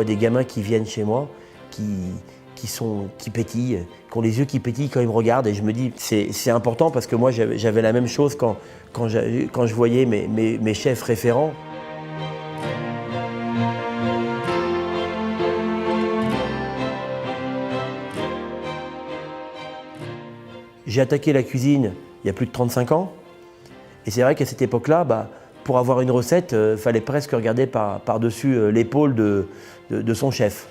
vois des gamins qui viennent chez moi, qui pétillent, qui ont les yeux qui pétillent quand ils me regardent. Et je me dis, c'est important parce que moi, j'avais la même chose quand je voyais mes chefs référents. J'ai attaqué la cuisine il y a plus de 35 ans. Et c'est vrai qu'à cette époque-là, pour avoir une recette, il fallait presque regarder par-dessus l'épaule de son chef.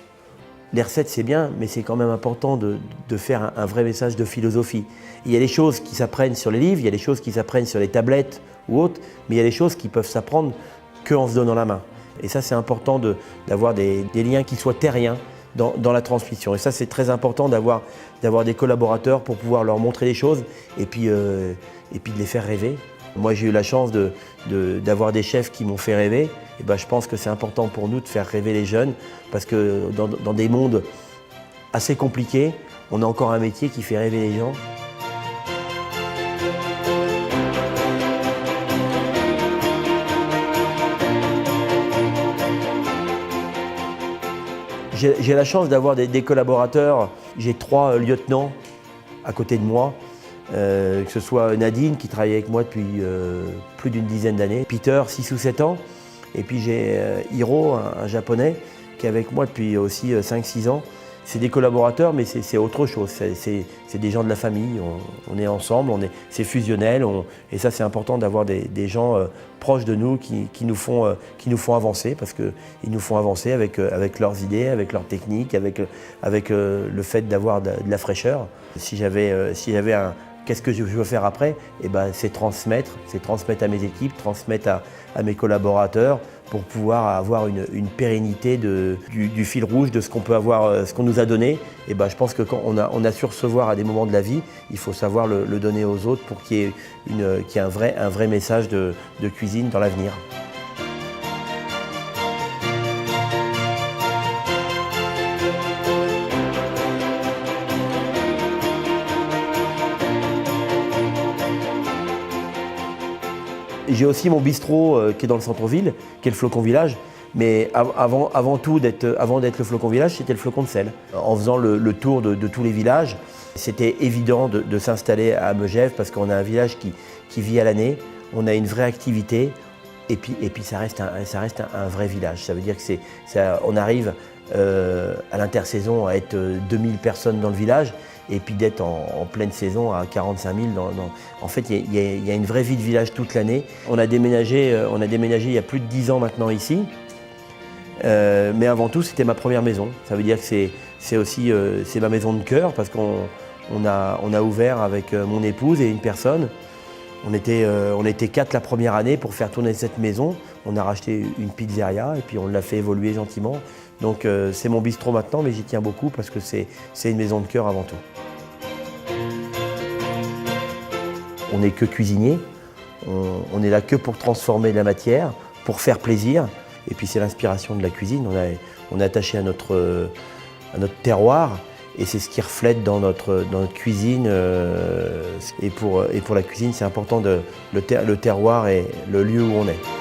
Les recettes, c'est bien, mais c'est quand même important de faire un vrai message de philosophie. Il y a des choses qui s'apprennent sur les livres, il y a des choses qui s'apprennent sur les tablettes ou autres, mais il y a des choses qui peuvent s'apprendre qu'en se donnant la main. Et ça, c'est important d'avoir des liens qui soient terriens dans la transmission. Et ça, c'est très important d'avoir des collaborateurs pour pouvoir leur montrer des choses et puis de les faire rêver. Moi, j'ai eu la chance d'avoir des chefs qui m'ont fait rêver. Et je pense que c'est important pour nous de faire rêver les jeunes parce que dans des mondes assez compliqués, on a encore un métier qui fait rêver les gens. J'ai la chance d'avoir des collaborateurs. J'ai 3 lieutenants à côté de moi. Que ce soit Nadine qui travaille avec moi depuis plus d'une dizaine d'années, Peter 6 ou 7 ans, et puis j'ai Hiro, un japonais, qui est avec moi depuis aussi 5-6 ans. C'est des collaborateurs, mais c'est autre chose, c'est des gens de la famille, on est ensemble, c'est fusionnel, et ça c'est important d'avoir des gens proches de nous qui nous font avancer, parce qu'ils nous font avancer avec leurs idées, avec leurs techniques, avec le fait d'avoir de la fraîcheur. Si j'avais qu'est-ce que je veux faire après? C'est transmettre à mes équipes, transmettre à mes collaborateurs pour pouvoir avoir une pérennité du fil rouge de ce qu'on peut avoir, ce qu'on nous a donné. Et je pense que quand on a su recevoir à des moments de la vie, il faut savoir le donner aux autres pour qu'il y ait un vrai message de cuisine dans l'avenir. J'ai aussi mon bistrot qui est dans le centre-ville, qui est le Flocon Village. Mais avant d'être le Flocon Village, c'était le Flocon de sel. En faisant le tour de tous les villages, c'était évident de s'installer à Megève parce qu'on a un village qui vit à l'année, on a une vraie activité et puis ça reste un vrai village. Ça veut dire qu'on arrive à l'intersaison à être 2000 personnes dans le village et puis d'être en pleine saison à 45 000. En fait, il y a une vraie vie de village toute l'année. On a déménagé il y a plus de 10 ans maintenant ici. Mais avant tout, c'était ma première maison. Ça veut dire que c'est aussi ma maison de cœur parce qu'on a ouvert avec mon épouse et une personne. On était 4 la première année pour faire tourner cette maison. On a racheté une pizzeria et puis on l'a fait évoluer gentiment. Donc c'est mon bistrot maintenant, mais j'y tiens beaucoup parce que c'est une maison de cœur avant tout. On n'est que cuisinier, on est là que pour transformer de la matière, pour faire plaisir. Et puis c'est l'inspiration de la cuisine, on est attaché à notre terroir et c'est ce qui reflète dans notre cuisine. Et pour la cuisine, c'est important le terroir et le lieu où on est.